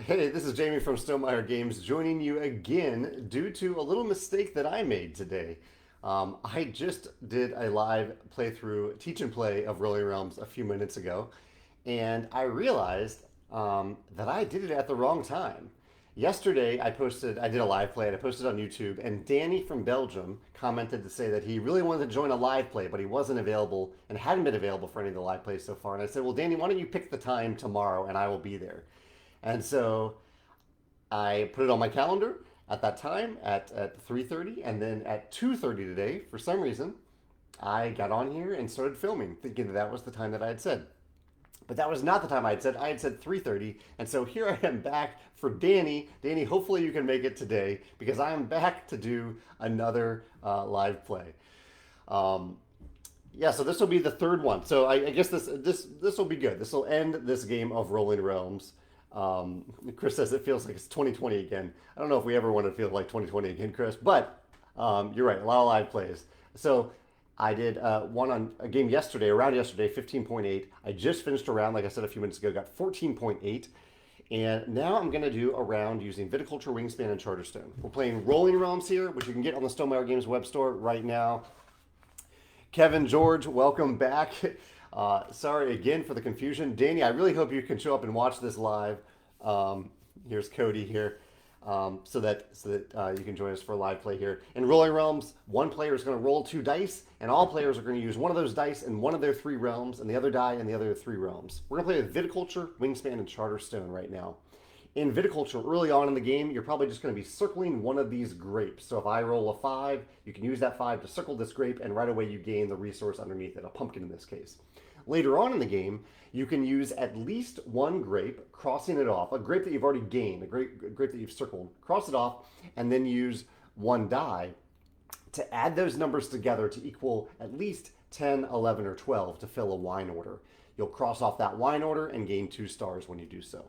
Hey, this is Jamey from Stegmaier Games joining you again due to a little mistake that I made today. I just did a live playthrough, teach and play of Rolling Realms a few minutes ago, and I realized that I did it at the wrong time. Yesterday, I did a live play and I posted on YouTube, and Danny from Belgium commented to say that he really wanted to join a live play, but he wasn't available and hadn't been available for any of the live plays so far. And I said, well, Danny, why don't you pick the time tomorrow and I will be there? And so I put it on my calendar at that time at 3:30, and then at 2:30 today, for some reason, I got on here and started filming, thinking that that was the time that I had said. But that was not the time I had said. I had said 3:30, and so here I am back for Danny. Danny, hopefully you can make it today because I am back to do another live play. Yeah, so this will be the third one. So I guess this will be good. This will end this game of Rolling Realms. Chris says it feels like it's 2020 again. I don't know if we ever want to feel like 2020 again, Chris, but you're right. A lot of live plays. So I did one on a game yesterday, around yesterday, 15.8. I just finished a round, like I said a few minutes ago, got 14.8. And now I'm going to do a round using Viticulture, Wingspan, and Charterstone. We're playing Rolling Realms here, which you can get on the Stegmaier Games web store right now. Kevin George, welcome back. Sorry again for the confusion. Danny, I really hope you can show up and watch this live. Here's Cody here, so that you can join us for a live play here. In Rolling Realms, one player is going to roll 2 dice, and all players are going to use one of those dice in one of their 3 realms, and the other die in the other 3 realms. We're going to play with Viticulture, Wingspan, and Charterstone right now. In Viticulture, early on in the game, you're probably just going to be circling one of these grapes. So if I roll a 5, you can use that 5 to circle this grape, and right away you gain the resource underneath it, a pumpkin in this case. Later on in the game, you can use at least one grape, crossing it off, a grape that you've already gained, a grape that you've circled, cross it off, and then use one die to add those numbers together to equal at least 10, 11, or 12 to fill a wine order. You'll cross off that wine order and gain 2 stars when you do so.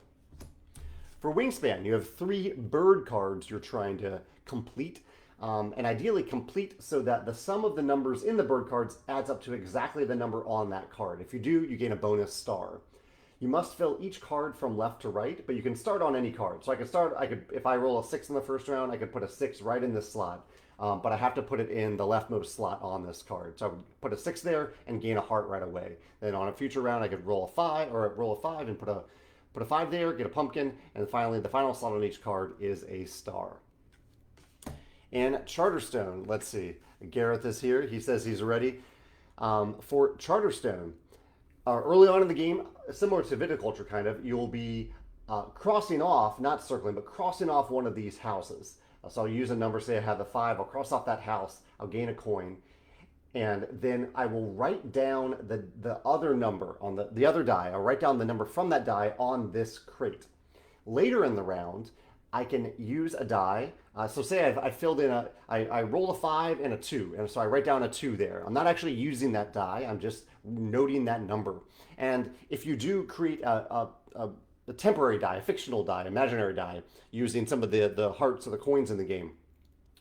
For Wingspan, you have 3 bird cards you're trying to complete, and ideally complete so that the sum of the numbers in the bird cards adds up to exactly the number on that card. If you do, you gain a bonus star. You must fill each card from left to right, but you can start on any card. So if I roll a 6 in the first round, I could put a 6 right in this slot, but I have to put it in the leftmost slot on this card. So I would put a 6 there and gain a heart right away. Then on a future round, I could roll a 5 and put a 5 there, get a pumpkin, and finally the final slot on each card is a star. And Charterstone, let's see. Gareth is here. He says he's ready. For Charterstone, early on in the game, similar to Viticulture kind of, you'll be crossing off, not circling, but crossing off one of these houses. So I'll use a number, say I have the 5, I'll cross off that house, I'll gain a coin, and then I will write down the other number on the other die. I'll write down the number from that die on this crate. Later in the round, I can use a die. So say I filled in I roll a 5 and a 2, and so I write down a 2 there. I'm not actually using that die, I'm just noting that number. And if you do create a temporary die, a fictional die, imaginary die, using some of the hearts or the coins in the game,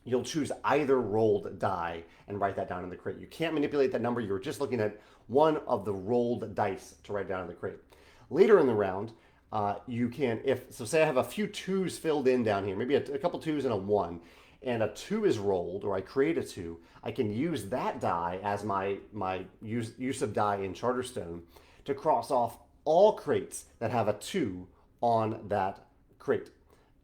you'll choose either rolled die and write that down in the crate. You can't manipulate that number, you're just looking at one of the rolled dice to write down in the crate. Later in the round, you can, so say I have a few 2s filled in down here, maybe a couple 2s and a 1, and a 2 is rolled, or I create a 2, I can use that die as my use of die in Charterstone to cross off all crates that have a 2 on that crate.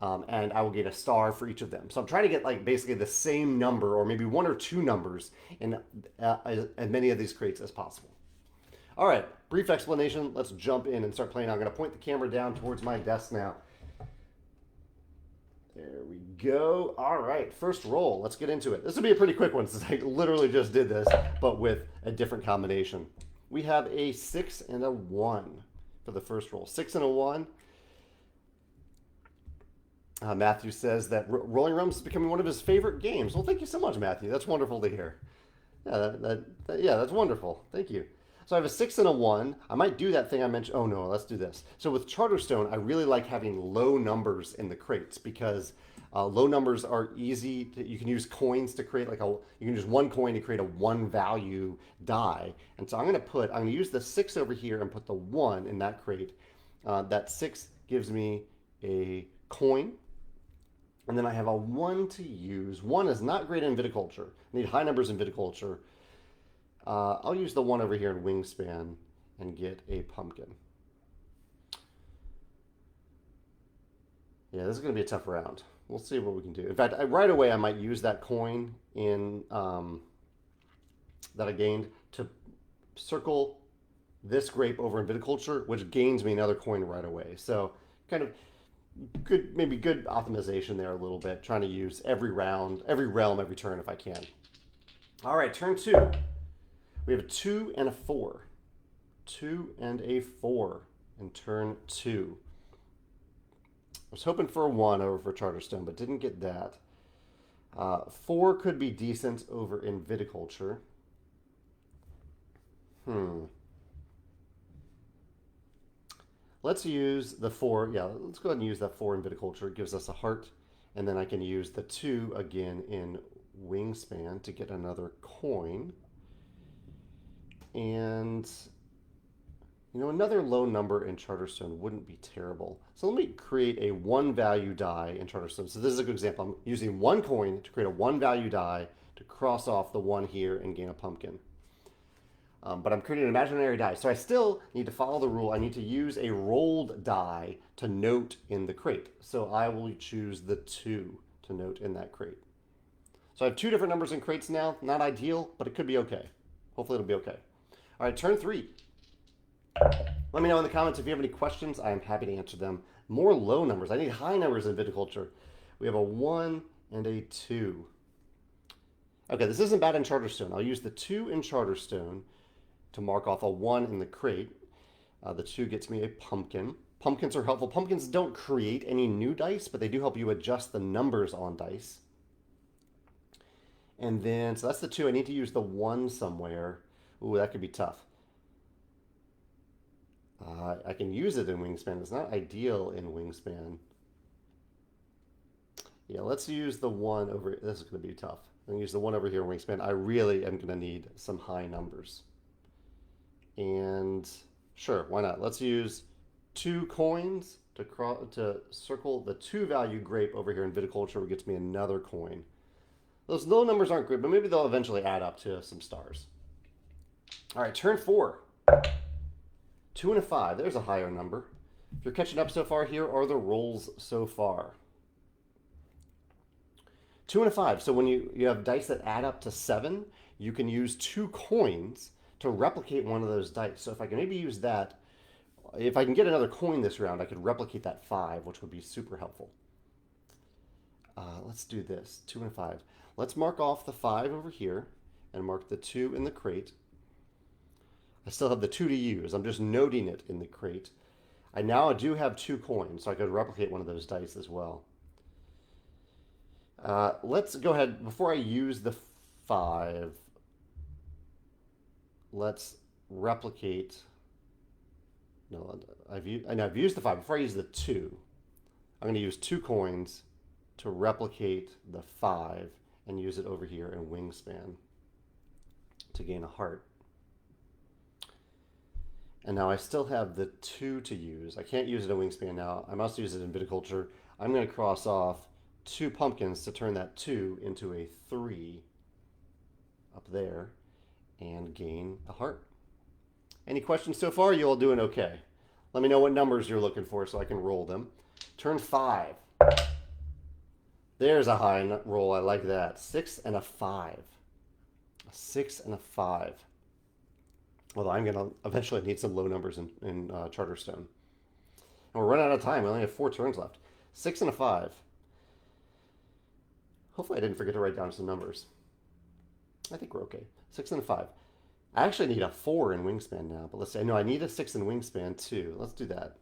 And I will get a star for each of them. So I'm trying to get like basically the same number, or maybe 1 or 2 numbers in as many of these crates as possible. All right, brief explanation. Let's jump in and start playing. I'm going to point the camera down towards my desk now. There we go. All right, first roll. Let's get into it. This will be a pretty quick one since I literally just did this, but with a different combination. We have a 6 and a 1 for the first roll. 6 and a 1. Matthew says that Rolling Realms is becoming one of his favorite games. Well, thank you so much, Matthew. That's wonderful to hear. Yeah, that's wonderful. Thank you. So I have a 6 and a 1. I might do that thing I mentioned. Oh no, let's do this. So with Charterstone, I really like having low numbers in the crates because low numbers are easy. You can use coins to create you can use 1 coin to create a 1 value die. And so I'm going to use the 6 over here and put the 1 in that crate. That 6 gives me a coin, and then I have a 1 to use. 1 is not great in viticulture. I need high numbers in viticulture. I'll use the 1 over here in Wingspan and get a pumpkin. Yeah, this is going to be a tough round. We'll see what we can do. In fact, right away I might use that coin in that I gained to circle this grape over in viticulture, which gains me another coin right away. So kind of good, maybe good optimization there a little bit, trying to use every round, every realm, every turn if I can. All right, turn 2. We have a 2 and a 4. 2 and a 4 in turn 2. I was hoping for a 1 over for Charterstone, but didn't get that. 4 could be decent over in viticulture. Let's use the 4. Yeah, let's go ahead and use that 4 in viticulture. It gives us a heart. And then I can use the 2 again in Wingspan to get another coin. And, you know, another low number in Charterstone wouldn't be terrible. So let me create a 1 value die in Charterstone. So this is a good example. I'm using 1 coin to create a 1 value die to cross off the 1 here and gain a pumpkin. But I'm creating an imaginary die. So I still need to follow the rule. I need to use a rolled die to note in the crate. So I will choose the 2 to note in that crate. So I have 2 different numbers in crates now. Not ideal, but it could be okay. Hopefully it'll be okay. All right, turn 3. Let me know in the comments if you have any questions. I am happy to answer them. More low numbers. I need high numbers in viticulture. We have a 1 and a 2. Okay, this isn't bad in Charterstone. I'll use the 2 in Charterstone to mark off a 1 in the crate. The 2 gets me a pumpkin. Pumpkins are helpful. Pumpkins don't create any new dice, but they do help you adjust the numbers on dice. And then, so that's the 2. I need to use the 1 somewhere. Ooh, that could be tough. I can use it in Wingspan. It's not ideal in Wingspan. Yeah, let's use the 1 over. This is going to be tough. I'm going to use the 1 over here in Wingspan. I really am going to need some high numbers. And sure, why not? Let's use 2 coins to circle the 2 value grape over here in viticulture, which gets me another coin. Those low numbers aren't great, but maybe they'll eventually add up to some stars. All right, turn 4. 2 and a 5. There's a higher number. If you're catching up so far, here are the rolls so far. 2 and a 5. So when you have dice that add up to 7, you can use 2 coins to replicate one of those dice. So if I can maybe use that, if I can get another coin this round, I could replicate that 5, which would be super helpful. Let's do this, 2 and a 5. Let's mark off the 5 over here and mark the 2 in the crate. I still have the 2 to use. I'm just noting it in the crate. I do have 2 coins, so I could replicate one of those dice as well. Let's go ahead, before I use the 5, let's replicate. No, I've used the 5. Before I use the 2, I'm going to use 2 coins to replicate the 5 and use it over here in Wingspan to gain a heart. And now I still have the 2 to use. I can't use it in Wingspan now. I must use it in viticulture. I'm going to cross off 2 pumpkins to turn that 2 into a 3 up there and gain a heart. Any questions so far? You all doing okay? Let me know what numbers you're looking for so I can roll them. Turn 5. There's a high roll. I like that. 6 and a 5. A 6 and a 5. Although I'm going to eventually need some low numbers in Charterstone. And we're running out of time. We only have 4 turns left. 6 and a 5. Hopefully I didn't forget to write down some numbers. I think we're okay. 6 and a 5. I actually need a 4 in Wingspan now. But let's say, no, I need a 6 in Wingspan too. Let's do that.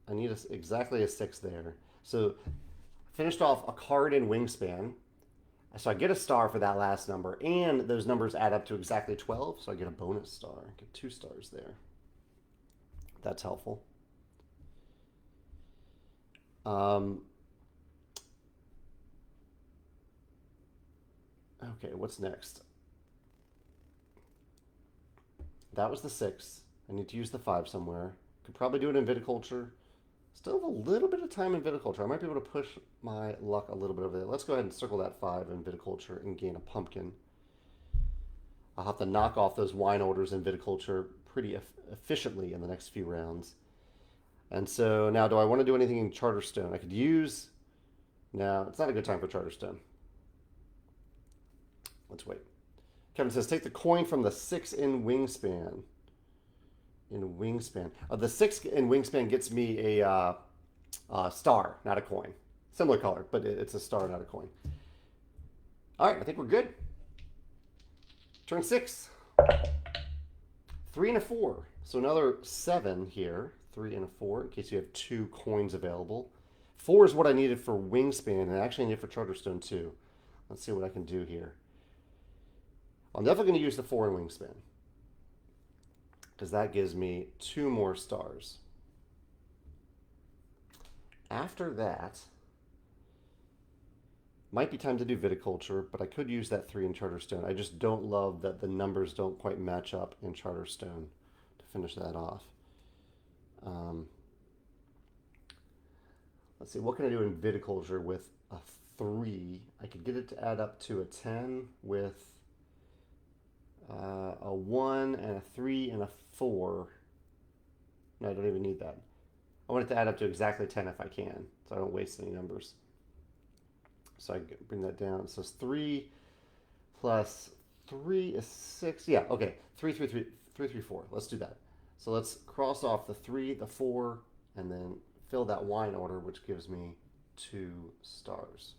I need exactly a 6 there. So finished off a card in Wingspan. So I get a star for that last number, and those numbers add up to exactly 12, so I get a bonus star. I get 2 stars there. That's helpful. Okay, what's next? That was the 6. I need to use the 5 somewhere. Could probably do it in viticulture. Still have a little bit of time in viticulture. I might be able to push my luck a little bit over there. Let's go ahead and circle that 5 in viticulture and gain a pumpkin. I'll have to knock off those wine orders in viticulture pretty efficiently in the next few rounds. And so now, do I want to do anything in Charterstone? I could use... No, it's not a good time for Charterstone. Let's wait. Kevin says, take the coin from the 6 in Wingspan. In Wingspan. The 6 in Wingspan gets me a star, not a coin. Similar color, but it's a star, not a coin. All right, I think we're good. Turn 6. 3 and a 4. So another 7 here. 3 and a 4, in case you have 2 coins available. 4 is what I needed for Wingspan, and I actually need it for Charterstone too. Let's see what I can do here. I'm definitely going to use the 4 in Wingspan, because that gives me 2 more stars. After that, might be time to do Viticulture, but I could use that 3 in Charterstone. I just don't love that the numbers don't quite match up in Charterstone to finish that off. Let's see, what can I do in Viticulture with a 3? I could get it to add up to a 10 with a 1 and a 3 and a 4. No, I don't even need that. I want it to add up to exactly 10 if I can, so I don't waste any numbers. So I bring that down. So it's 3 plus 3 is 6. Yeah, okay. 3, 3, 3, 3, 3, 4. Let's do that. So let's cross off the 3, the 4, and then fill that wine order, which gives me 2 stars.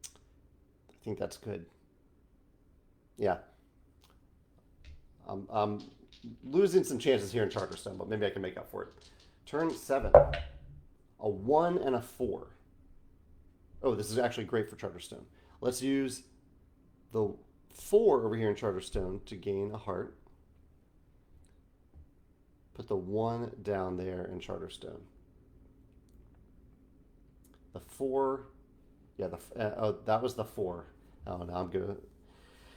I think that's good. Yeah. I'm losing some chances here in Charterstone, but maybe I can make up for it. Turn 7. A 1 and a 4. Oh, this is actually great for Charterstone. Let's use the 4 over here in Charterstone to gain a heart. Put the 1 down there in Charterstone. The 4, yeah, oh, that was the 4. Oh, now I'm gonna,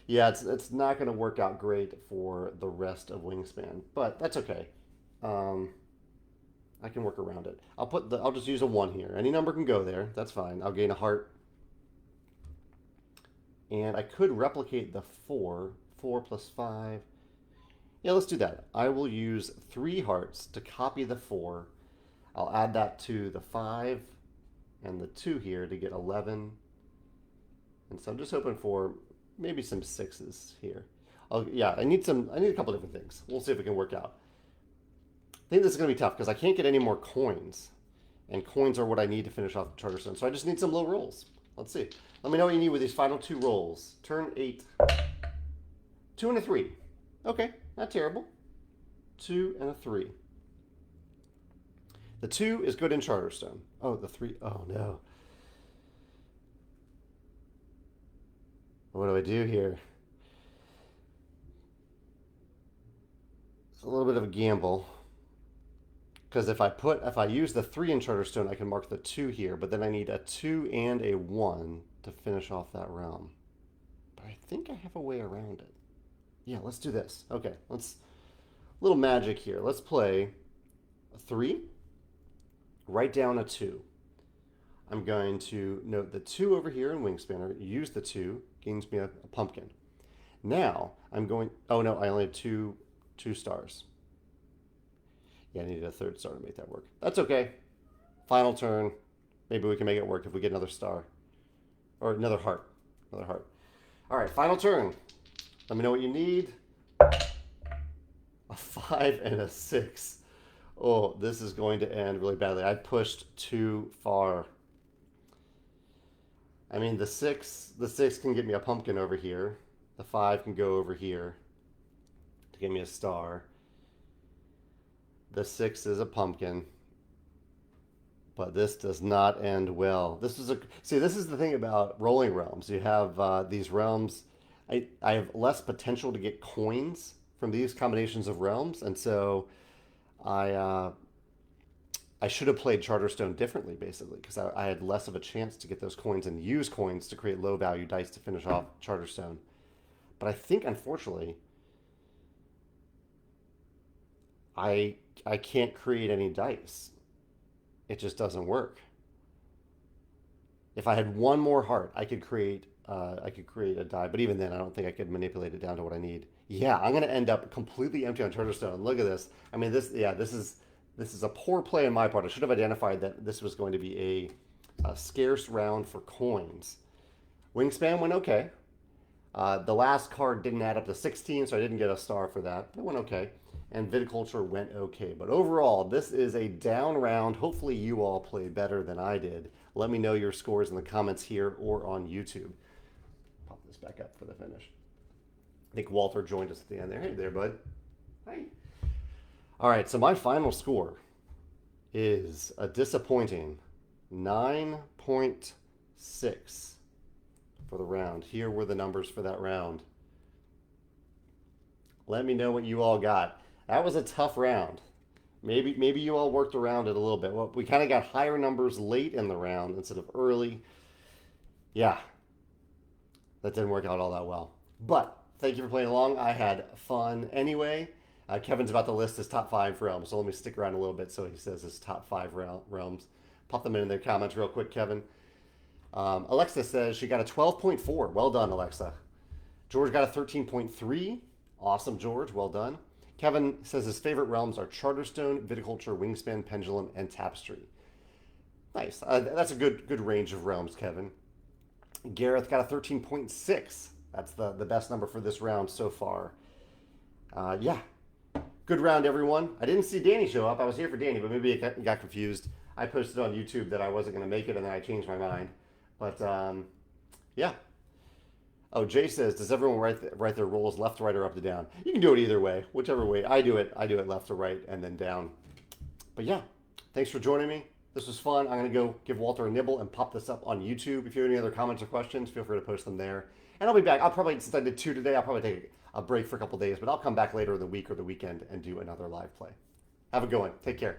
yeah, it's not gonna work out great for the rest of Wingspan, but that's okay. I can work around it. I'll just use a 1 here. Any number can go there. That's fine. I'll gain a heart. And I could replicate the 4. 4 plus 5. Yeah, let's do that. I will use 3 hearts to copy the 4. I'll add that to the 5 and the 2 here to get 11. And so I'm just hoping for maybe some 6s here. Yeah, I need a couple different things. We'll see if it can work out. I think this is going to be tough because I can't get any more coins. And coins are what I need to finish off the Charterstone. So I just need some low rolls. Let's see. Let me know what you need with these final 2 rolls. Turn 8. 2 and a 3. Okay, not terrible. 2 and a 3. The 2 is good in Charterstone. Oh, the 3. Oh, no. What do I do here? It's a little bit of a gamble. Because if I use the 3 in Charterstone, I can mark the 2 here, but then I need a 2 and a 1 to finish off that realm. But I think I have a way around it. Yeah, let's do this. Okay, little magic here. Let's play a 3, write down a 2. I'm going to note the 2 over here in Wingspan, use the 2, gains me a pumpkin. Now, I'm going, oh no, I only have two stars. Yeah, I needed a 3rd star to make that work. That's okay. Final turn. Maybe we can make it work if we get another star. Or another heart. Another heart. All right, final turn. Let me know what you need. A 5 and a 6. Oh, this is going to end really badly. I pushed too far. I mean, the 6 can get me a pumpkin over here. The 5 can go over here to give me a star. The 6 is a pumpkin, but this does not end well. This is the thing about rolling realms. You have these realms. I have less potential to get coins from these combinations of realms, and so I should have played Charterstone differently, basically, because I had less of a chance to get those coins and use coins to create low value dice to finish off Charterstone. But I think, unfortunately, I I can't create any dice. It just doesn't work. If I had one more heart, I could create a die, but even then, I don't think I could manipulate it down to what I need. Yeah, I'm gonna end up completely empty on Charterstone. Look at this. I mean, this is a poor play on my part. I should have identified that this was going to be a scarce round for coins. Wingspan went okay. The last card didn't add up to 16, so I didn't get a star for that. It went okay. And Viticulture went okay. But overall, this is a down round. Hopefully you all played better than I did. Let me know your scores in the comments here or on YouTube. Pop this back up for the finish. I think Walter joined us at the end there. Hey there, bud. Hi. All right, so my final score is a disappointing 9.6 for the round. Here were the numbers for that round. Let me know what you all got. That was a tough round. Maybe you all worked around it a little bit. Well, we kind of got higher numbers late in the round instead of early. Yeah, that didn't work out all that well. But thank you for playing along. I had fun anyway. Kevin's about to list his top 5 realms, so let me stick around a little bit so he says his top 5 realms. Pop them in their comments real quick, Kevin. Alexa says she got a 12.4. Well done, Alexa. George got a 13.3. Awesome, George. Well done. Kevin says his favorite realms are Charterstone, Viticulture, Wingspan, Pendulum, and Tapestry. Nice. That's a good range of realms, Kevin. Gareth got a 13.6. That's the best number for this round so far. Yeah. Good round, everyone. I didn't see Danny show up. I was here for Danny, but maybe I got confused. I posted on YouTube that I wasn't going to make it, and then I changed my mind. But, yeah. Oh, Jay says, does everyone write their rolls left to right or up to down? You can do it either way, whichever way. I do it left to right and then down. But yeah, thanks for joining me. This was fun. I'm going to go give Walter a nibble and pop this up on YouTube. If you have any other comments or questions, feel free to post them there. And I'll be back. Since I did 2 today, I'll probably take a break for a couple days, but I'll come back later in the week or the weekend and do another live play. Have a good one. Take care.